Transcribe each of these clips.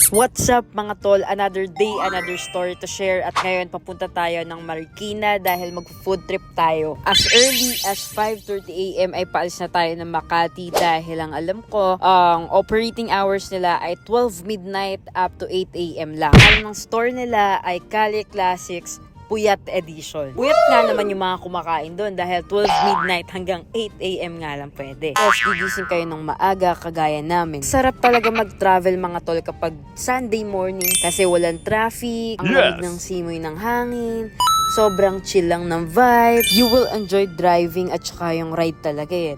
What's up mga tol? Another day, another story to share. At ngayon papunta tayo ng Marikina dahil mag-food trip tayo. As early as 5:30 AM ay paalis na tayo ng Makati dahil ang alam ko, ang operating hours nila ay 12 midnight up to 8 AM lang. Ang store nila ay Cali Classics Puyat Edition. Puyat nga naman yung mga kumakain doon dahil 12 midnight hanggang 8 AM nga lang pwede. Tapos gigising kayo ng maaga kagaya namin. Sarap talaga mag-travel mga tol kapag Sunday morning kasi walang traffic, ang lamig ng simoy ng hangin, sobrang chill lang ng vibe. You will enjoy driving at saka yung ride talaga eh.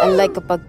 Unlike kapag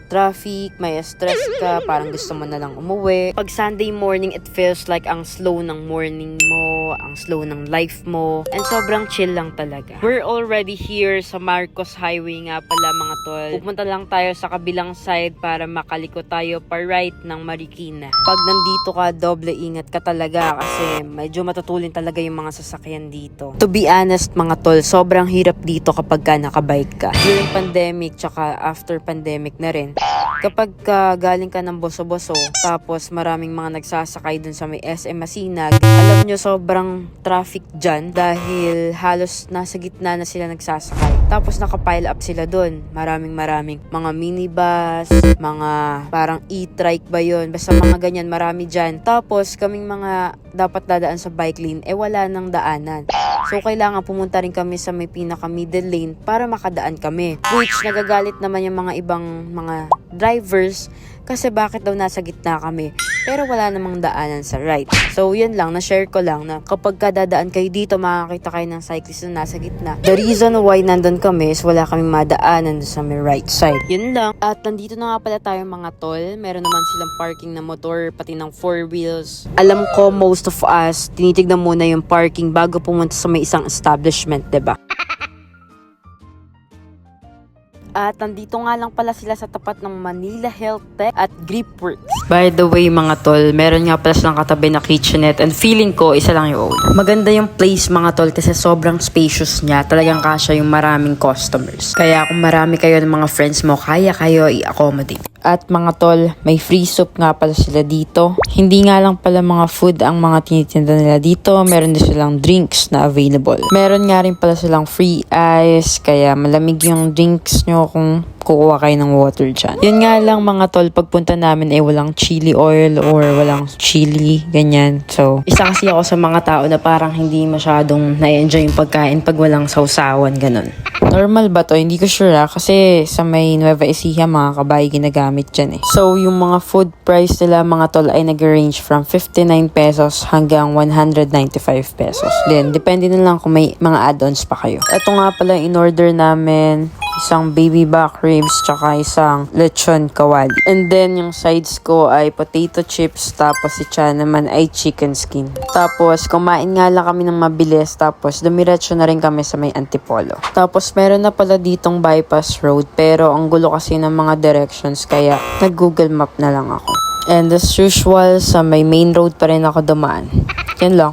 traffic, may stress ka, parang gusto mo na lang umuwi. Pag Sunday morning, it feels like ang slow ng morning mo, ang slow ng life mo, and sobrang chill lang talaga. We're already here sa Marcos Highway nga pala mga tol. Pupunta lang tayo sa kabilang side para makaliko tayo pa right ng Marikina. Pag nandito ka, doble ingat ka talaga kasi medyo matutulin talaga yung mga sasakyan dito. To be honest mga tol, sobrang hirap dito kapag nakabike ka. During pandemic, tsaka after pandemic na rin, kapag galing ka ng boso-boso, tapos maraming mga nagsasakay dun sa may SM Masinag, alam nyo sobrang traffic dyan dahil halos nasa gitna na sila nagsasakay. Tapos nakapile up sila dun. Maraming mga minibus, mga parang e-trike ba yun? Basta mga ganyan, marami dyan. Tapos kaming mga dapat dadaan sa bike lane, wala nang daanan. So, kailangan pumunta rin kami sa may pinaka-middle lane para makadaan kami. Which, nagagalit naman yung mga ibang mga drivers kasi bakit daw nasa gitna kami pero wala namang daanan sa right. So, yun lang, na-share ko lang na kapag dadaan kayo dito, makakita kayo ng cyclist na nasa gitna. The reason why nandun kami is wala kaming madaanan sa may right side. Yun lang. At nandito na nga pala tayo mga tol. Meron naman silang parking na motor, pati ng 4 wheels. Alam ko, most of us, tinitignan muna yung parking bago pumunta sa may isang establishment, diba? At nandito nga lang pala sila sa tapat ng Manila Health Tech at Gripworks. By the way mga tol, meron nga pala silang katabi na kitchenette and feeling ko isa lang yung old. Maganda yung place mga tol kasi sobrang spacious niya. Talagang kasya yung maraming customers. Kaya kung marami kayo ng mga friends mo, kaya kayo i-accommodate. At mga tol, may free soup nga pala sila dito. Hindi nga lang pala mga food ang mga tinitinda nila dito. Meron din silang drinks na available. Meron nga rin pala silang free ice. Kaya malamig yung drinks nyo kung kukuha kayo ng water dyan. Yun nga lang mga tol, pagpunta namin walang chili oil or walang chili, ganyan. So, isa kasi ako sa mga tao na parang hindi masyadong na-enjoy yung pagkain pag walang sausawan, ganun. Normal ba to? Hindi ko sure kasi sa may Nueva Ecija mga kabay ginagamit dyan eh. So, yung mga food price nila mga tol ay nag-range from 59 pesos hanggang 195 pesos. Then, depende na lang kung may mga add-ons pa kayo. Ito nga pala in-order namin, isang baby back ribs, tsaka isang lechon kawali. And then, yung sides ko ay potato chips, tapos si Cha naman ay chicken skin. Tapos, kumain nga lang kami ng mabilis, tapos dumiretso na rin kami sa may Antipolo. Tapos, meron na pala ditong bypass road, pero ang gulo kasi ng mga directions, kaya nag-Google Map na lang ako. And as usual, sa may main road pa rin ako dumaan. Yan lang.